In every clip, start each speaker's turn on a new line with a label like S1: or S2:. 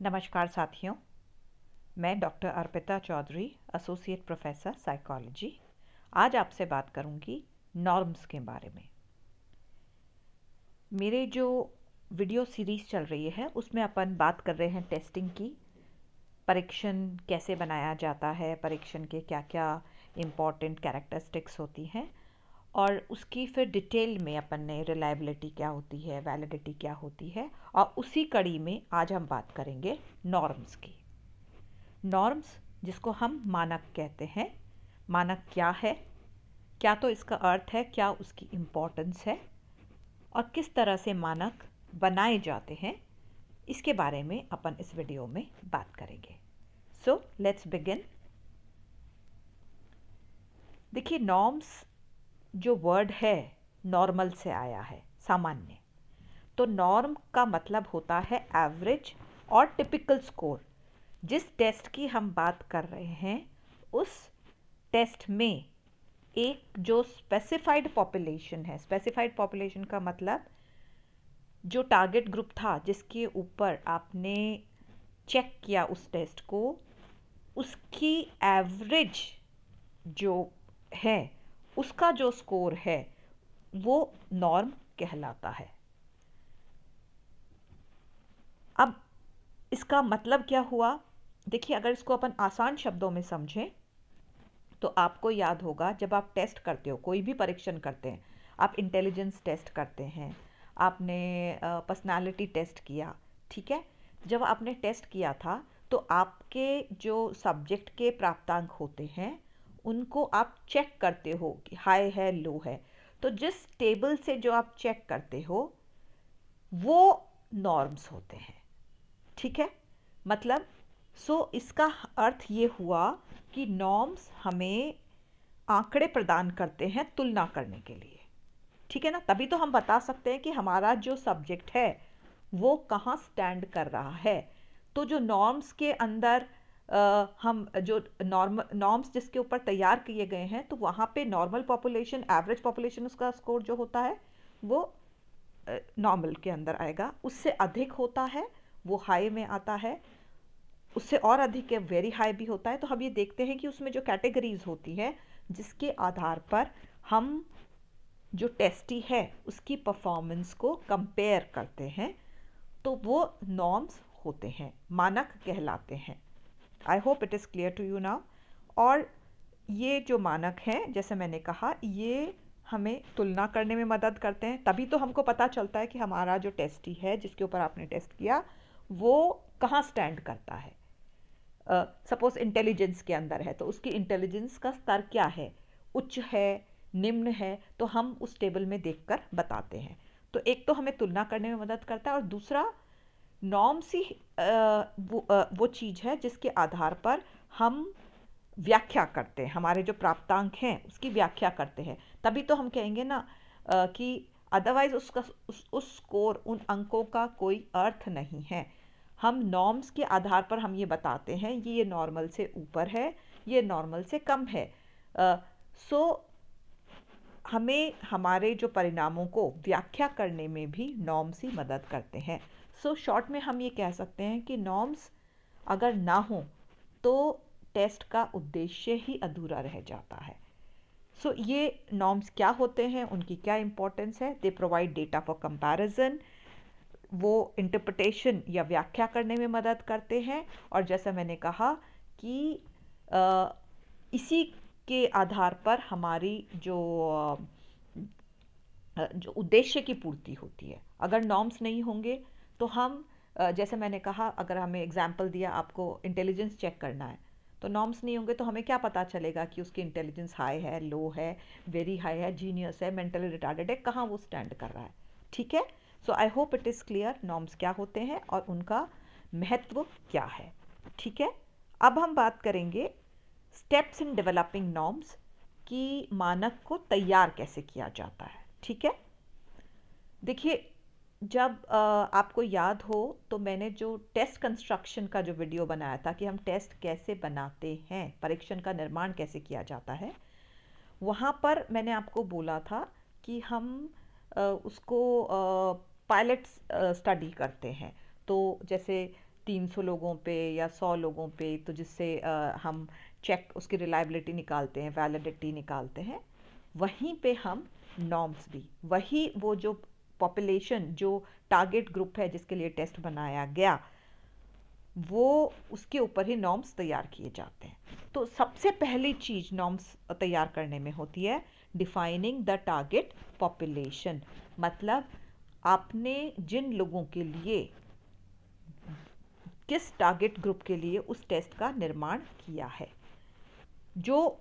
S1: नमस्कार साथियों, मैं doctor Arpita Chaudhary, associate professor psychology. आज आपसे बात करूंगी नॉर्म्स के बारे में। मेरे जो वीडियो सीरीज़ चल रही है उसमें अपन बात कर रहे हैं टेस्टिंग की। परीक्षण कैसे बनाया जाता है, परीक्षण के क्या क्या इम्पॉर्टेंट कैरेक्टरिस्टिक्स होती हैं, और उसकी फिर डिटेल में अपन ने रिलायबिलिटी क्या होती है, वैलिडिटी क्या होती है, और उसी कड़ी में आज हम बात करेंगे नॉर्म्स की। नॉर्म्स, जिसको हम मानक कहते हैं। मानक क्या है, क्या तो इसका अर्थ है, क्या उसकी इम्पोर्टेंस है, और किस तरह से मानक बनाए जाते हैं, इसके बारे में अपन इस वीडियो में बात करेंगे। So let's begin. देखिए, नॉर्म्स जो वर्ड है नॉर्मल से आया है, सामान्य। तो नॉर्म का मतलब होता है एवरेज और टिपिकल स्कोर। जिस टेस्ट की हम बात कर रहे हैं उस टेस्ट में एक जो स्पेसिफाइड पॉपुलेशन है, स्पेसिफाइड पॉपुलेशन का मतलब जो टारगेट ग्रुप था जिसके ऊपर आपने चेक किया उस टेस्ट को, उसकी एवरेज जो है, उसका जो स्कोर है वो नॉर्म कहलाता है। अब इसका मतलब क्या हुआ? देखिए, अगर इसको अपन आसान शब्दों में समझें तो आपको याद होगा, जब आप टेस्ट करते हो, कोई भी परीक्षण करते हैं, आप इंटेलिजेंस टेस्ट करते हैं, आपने पर्सनालिटी टेस्ट किया, ठीक है। जब आपने टेस्ट किया था तो आपके जो सब्जेक्ट के प्राप्तांक होते हैं उनको आप चेक करते हो कि हाई है, लो है। तो जिस टेबल से जो आप चेक करते हो वो नॉर्म्स होते हैं, ठीक है। मतलब इसका अर्थ ये हुआ कि नॉर्म्स हमें आंकड़े प्रदान करते हैं तुलना करने के लिए, ठीक है ना। तभी तो हम बता सकते हैं कि हमारा जो सब्जेक्ट है वो कहाँ स्टैंड कर रहा है। तो जो नॉर्म्स के अंदर हम जो नॉर्म्स जिसके ऊपर तैयार किए गए हैं, तो वहाँ पे नॉर्मल पॉपुलेशन, एवरेज पॉपुलेशन, उसका स्कोर जो होता है वो नॉर्मल के अंदर आएगा। उससे अधिक होता है वो हाई में आता है, उससे और अधिक है वेरी हाई भी होता है। तो हम ये देखते हैं कि उसमें जो कैटेगरीज होती हैं जिसके आधार पर हम जो टेस्टी है उसकी परफॉर्मेंस को कंपेयर करते हैं, तो वो नॉर्म्स होते हैं, मानक कहलाते हैं। I hope it is clear to you now. और ये जो मानक हैं, जैसे मैंने कहा, ये हमें तुलना करने में मदद करते हैं। तभी तो हमको पता चलता है कि हमारा जो टेस्टी है जिसके ऊपर आपने टेस्ट किया वो कहाँ स्टैंड करता है। सपोज इंटेलिजेंस के अंदर है तो उसकी इंटेलिजेंस का स्तर क्या है, उच्च है, निम्न है, तो हम उस टेबल में देखकर बताते हैं। तो एक तो हमें तुलना करने में मदद करता है, और दूसरा नॉर्म्स ही वो चीज़ है जिसके आधार पर हम व्याख्या करते हैं, हमारे जो प्राप्तांक हैं उसकी व्याख्या करते हैं। तभी तो हम कहेंगे ना कि अदरवाइज उसका उस स्कोर, उन अंकों का कोई अर्थ नहीं है। हम नॉर्म्स के आधार पर हम ये बताते हैं ये नॉर्मल से ऊपर है, ये नॉर्मल से कम है। सो हमें हमारे जो परिणामों को व्याख्या करने में भी नॉर्म्स ही मदद करते हैं। सो शॉर्ट में हम ये कह सकते हैं कि नॉर्म्स अगर ना हो तो टेस्ट का उद्देश्य ही अधूरा रह जाता है। ये नॉर्म्स क्या होते हैं, उनकी क्या इंपॉर्टेंस है? They provide data for comparison, वो इंटरप्रिटेशन या व्याख्या करने में मदद करते हैं। और जैसा मैंने कहा कि इसी के आधार पर हमारी जो उद्देश्य की पूर्ति होती है। अगर नॉर्म्स नहीं होंगे तो हम जैसे मैंने कहा, अगर हमें एग्जाम्पल दिया, आपको इंटेलिजेंस चेक करना है, तो नॉर्म्स नहीं होंगे तो हमें क्या पता चलेगा कि उसकी इंटेलिजेंस हाई है, लो है, वेरी हाई है, जीनियस है, मेंटली रिटार्डेड है, कहाँ वो स्टैंड कर रहा है, ठीक है। So I hope it is clear norms क्या होते हैं और उनका महत्व क्या है, ठीक है। अब हम बात करेंगे स्टेप्स इन डेवलपिंग नॉर्म्स, कि मानक को तैयार कैसे किया जाता है, ठीक है। देखिए, जब आपको याद हो तो मैंने जो टेस्ट कंस्ट्रक्शन का जो वीडियो बनाया था कि हम टेस्ट कैसे बनाते हैं, परीक्षण का निर्माण कैसे किया जाता है, वहाँ पर मैंने आपको बोला था कि हम उसको पायलट स्टडी करते हैं। तो जैसे 300 लोगों पे या 100 लोगों पे, तो जिससे हम चेक उसकी रिलायबिलिटी निकालते हैं, वैलिडिटी निकालते हैं, वहीं पे हम नॉर्म्स भी वही वो जो पॉपुलेशन जो टारगेट ग्रुप है जिसके लिए टेस्ट बनाया गया, वो उसके ऊपर ही नॉर्म्स तैयार किए जाते हैं। तो सबसे पहली चीज़ नॉर्म्स तैयार करने में होती है डिफाइनिंग द टारगेट पॉपुलेशन। मतलब आपने जिन लोगों के लिए, किस टारगेट ग्रुप के लिए उस टेस्ट का निर्माण किया है, जो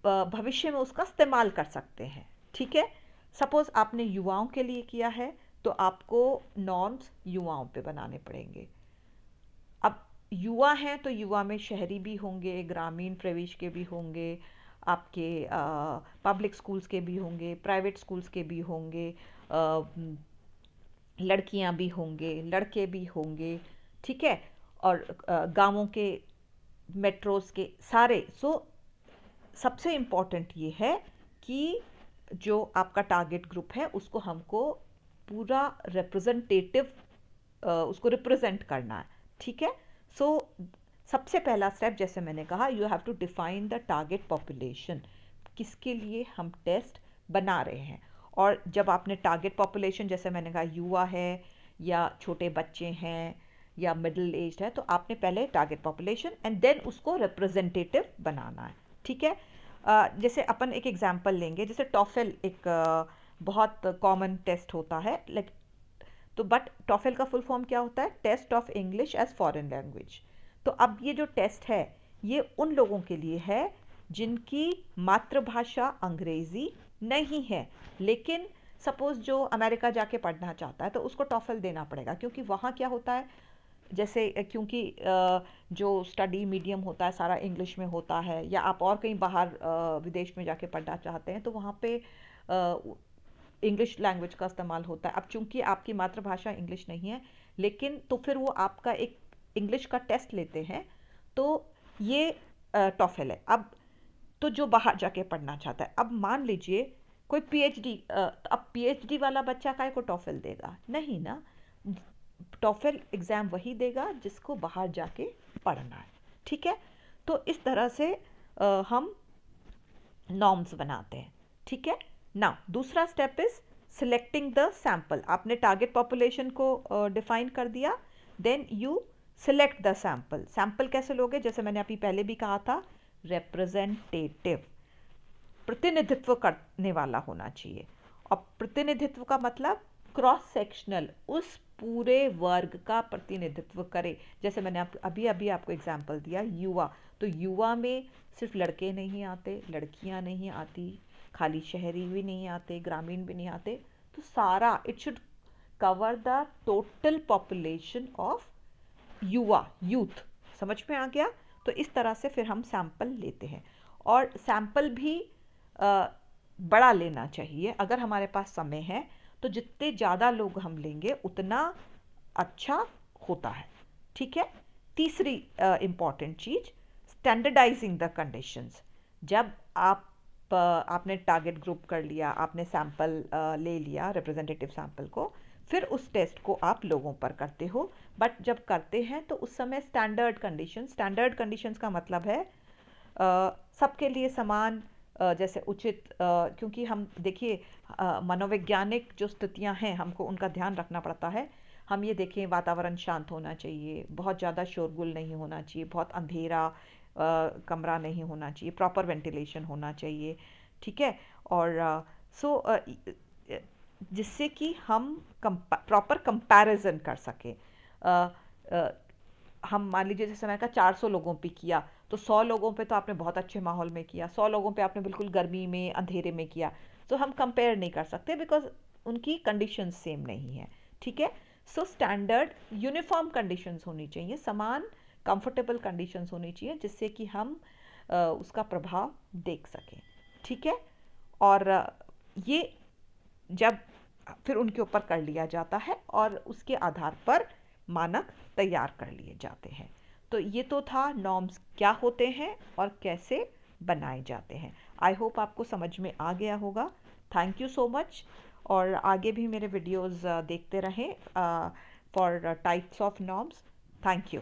S1: भविष्य में उसका इस्तेमाल कर सकते हैं। ठीक है, सपोज आपने युवाओं के लिए किया है तो आपको नॉर्म्स युवाओं पे बनाने पड़ेंगे। अब युवा हैं तो युवा में शहरी भी होंगे, ग्रामीण प्रवेश के भी होंगे, आपके पब्लिक स्कूल्स के भी होंगे, प्राइवेट स्कूल्स के भी होंगे, लड़कियां भी होंगे, लड़के भी होंगे। ठीक है, और गांवों के, मेट्रोस के सारे। सबसे इम्पॉर्टेंट ये है कि जो आपका टारगेट ग्रुप है उसको हमको पूरा रिप्रेजेंटेटिव उसको रिप्रेजेंट करना है। ठीक है, सबसे पहला स्टेप जैसे मैंने कहा, you have to define the target population, किसके लिए हम टेस्ट बना रहे हैं। और जब आपने टारगेट पॉपुलेशन, जैसे मैंने कहा युवा है या छोटे बच्चे हैं या मिडिल एज है, तो आपने पहले टारगेट पॉपुलेशन एंड देन उसको रिप्रेजेंटेटिव बनाना है। ठीक है, जैसे अपन एक एग्जांपल लेंगे, जैसे टॉफल एक बहुत कॉमन टेस्ट होता है, लाइक, तो बट टॉफल का फुल फॉर्म क्या होता है? Test of English as foreign language. तो अब ये जो टेस्ट है ये उन लोगों के लिए है जिनकी मातृभाषा अंग्रेजी नहीं है, लेकिन सपोज जो अमेरिका जाके पढ़ना चाहता है तो उसको टॉफल देना पड़ेगा, क्योंकि वहाँ क्या होता है, जैसे क्योंकि जो स्टडी मीडियम होता है सारा इंग्लिश में होता है, या आप और कहीं बाहर विदेश में जाके पढ़ना चाहते हैं तो वहाँ पे इंग्लिश लैंग्वेज का इस्तेमाल होता है। अब चूंकि आपकी मातृभाषा इंग्लिश नहीं है, लेकिन तो फिर वो आपका एक इंग्लिश का टेस्ट लेते हैं, तो ये टॉफल है। अब तो जो बाहर जाके पढ़ना चाहता है, अब मान लीजिए कोई पीएचडी, अब पीएचडी वाला बच्चा काय को टॉफल देगा? नहीं ना, टॉफल एग्ज़ाम वही देगा जिसको बाहर जाके पढ़ना है। ठीक है, तो इस तरह से हम नॉर्म्स बनाते हैं। ठीक है, ना दूसरा step is selecting the sample. आपने टारगेट पॉपुलेशन को डिफाइन कर दिया, then you select the sample. Sample कैसे लोगे? जैसे मैंने अभी पहले भी कहा था, रिप्रेजेंटेटिव, प्रतिनिधित्व करने वाला होना चाहिए। और प्रतिनिधित्व का मतलब क्रॉस सेक्शनल, उस पूरे वर्ग का प्रतिनिधित्व करे। जैसे मैंने अभी आपको एग्जांपल दिया युवा, तो युवा में सिर्फ लड़के नहीं आते, लड़कियां नहीं आती, खाली शहरी भी नहीं आते, ग्रामीण भी नहीं आते, तो सारा it should cover the total population of युवा, यूथ। समझ में आ गया? तो इस तरह से फिर हम सैंपल लेते हैं, और सैंपल भी बड़ा लेना चाहिए। अगर हमारे पास समय है तो जितने ज़्यादा लोग हम लेंगे उतना अच्छा होता है। ठीक है, तीसरी important cheese, standardising the conditions. जब आपने टारगेट ग्रुप कर लिया, आपने सैंपल ले लिया, रिप्रेजेंटेटिव सैंपल को, फिर उस टेस्ट को आप लोगों पर करते हो। बट जब करते हैं तो उस समय स्टैंडर्ड कंडीशंस का मतलब है सबके लिए समान, जैसे उचित, क्योंकि हम देखिए मनोवैज्ञानिक जो स्थितियां हैं हमको उनका ध्यान रखना पड़ता है। हम ये देखें, वातावरण शांत होना चाहिए, बहुत ज़्यादा शोरगुल नहीं होना चाहिए, बहुत अंधेरा कमरा नहीं होना चाहिए, प्रॉपर वेंटिलेशन होना चाहिए। ठीक है, और जिससे कि हम प्रॉपर कंपैरिजन कर सकें। हम मान लीजिए जैसे मैंने कहा 400 लोगों पे किया, तो 100 लोगों पे तो आपने बहुत अच्छे माहौल में किया, 100 लोगों पे आपने बिल्कुल गर्मी में अंधेरे में किया, तो हम कंपेयर नहीं कर सकते बिकॉज उनकी कंडीशंस सेम नहीं है। ठीक है, सो स्टैंडर्ड यूनिफॉर्म कंडीशंस होनी चाहिए, समान कंफर्टेबल कंडीशंस होनी चाहिए, जिससे कि हम उसका प्रभाव देख सकें। ठीक है, और ये जब फिर उनके ऊपर कर लिया जाता है और उसके आधार पर मानक तैयार कर लिए जाते हैं। तो ये तो था नॉर्म्स क्या होते हैं और कैसे बनाए जाते हैं। आई होप आपको समझ में आ गया होगा। थैंक यू सो मच, और आगे भी मेरे वीडियोस देखते रहें for types of norms. Thank you.